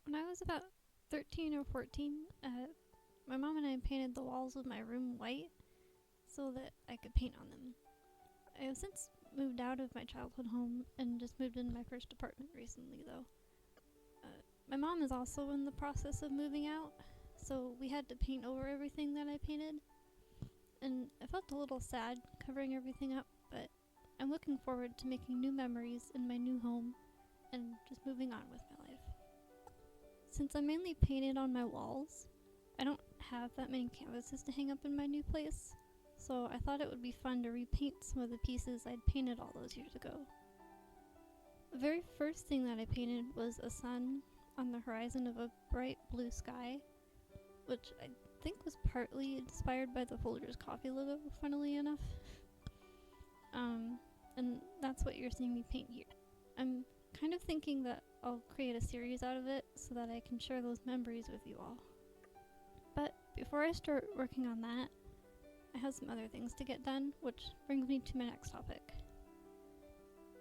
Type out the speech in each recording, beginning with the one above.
When I was about 13 or 14, my mom and I painted the walls of my room white so that I could paint on them. I have since moved out of my childhood home and just moved into my first apartment recently, though. My mom is also in the process of moving out, so we had to paint over everything that I painted. And I felt a little sad covering everything up, but I'm looking forward to making new memories in my new home and just moving on with my life. Since I mainly painted on my walls, I don't have that many canvases to hang up in my new place, so I thought it would be fun to repaint some of the pieces I'd painted all those years ago. The very first thing that I painted was a sun on the horizon of a bright blue sky, which I think was partly inspired by the Folgers coffee logo, funnily enough. And that's what you're seeing me paint here. I'm kind of thinking that I'll create a series out of it so that I can share those memories with you all. But before I start working on that, I have some other things to get done, which brings me to my next topic.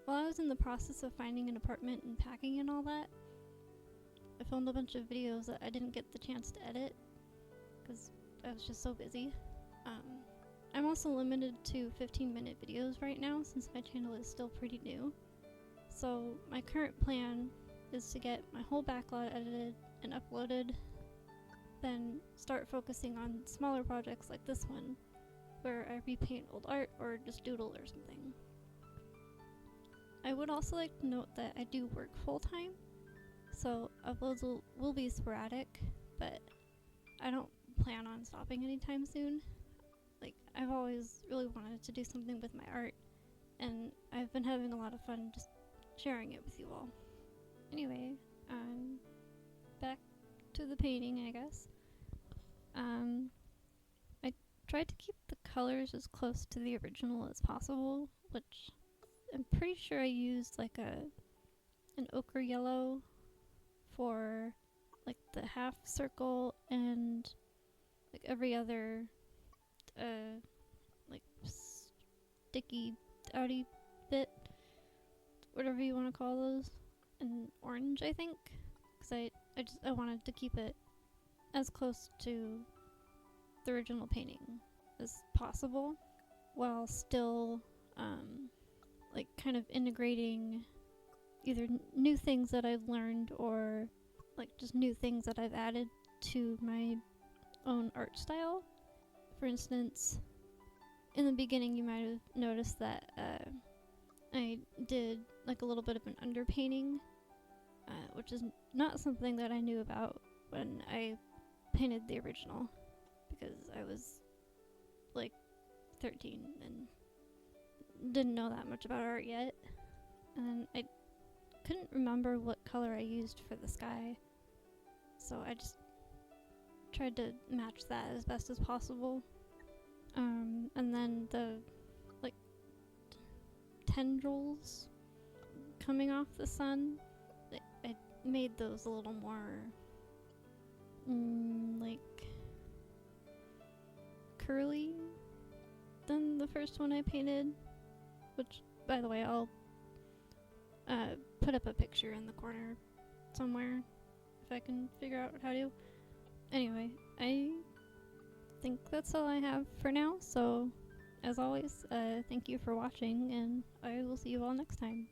While I was in the process of finding an apartment and packing and all that, I filmed a bunch of videos that I didn't get the chance to edit because I was just so busy. I'm also limited to 15-minute videos right now since my channel is still pretty new. So my current plan is to get my whole backlog edited and uploaded, then start focusing on smaller projects like this one, where I repaint old art or just doodle or something. I would also like to note that I do work full-time, so uploads will be sporadic, but I don't plan on stopping anytime soon. I've always really wanted to do something with my art, and I've been having a lot of fun just sharing it with you all. Anyway, back to the painting, I guess. I tried to keep the colors as close to the original as possible, which I'm pretty sure I used an ochre yellow for the half circle and every other sticky outy bit, whatever you want to call those, and orange, I think, because I wanted to keep it as close to the original painting as possible while still kind of integrating either new things that I've learned or just new things that I've added to my own art style. For instance, in the beginning you might have noticed that I did a little bit of an underpainting, which is not something that I knew about when I painted the original, because I was 13 and didn't know that much about art yet, and I couldn't remember what color I used for the sky, so I just tried to match that as best as possible. And then the tendrils coming off the sun, I made those a little more curly than the first one I painted, which, by the way, I'll put up a picture in the corner somewhere if I can figure out how to. Anyway, I think that's all I have for now, so as always, thank you for watching, and I will see you all next time.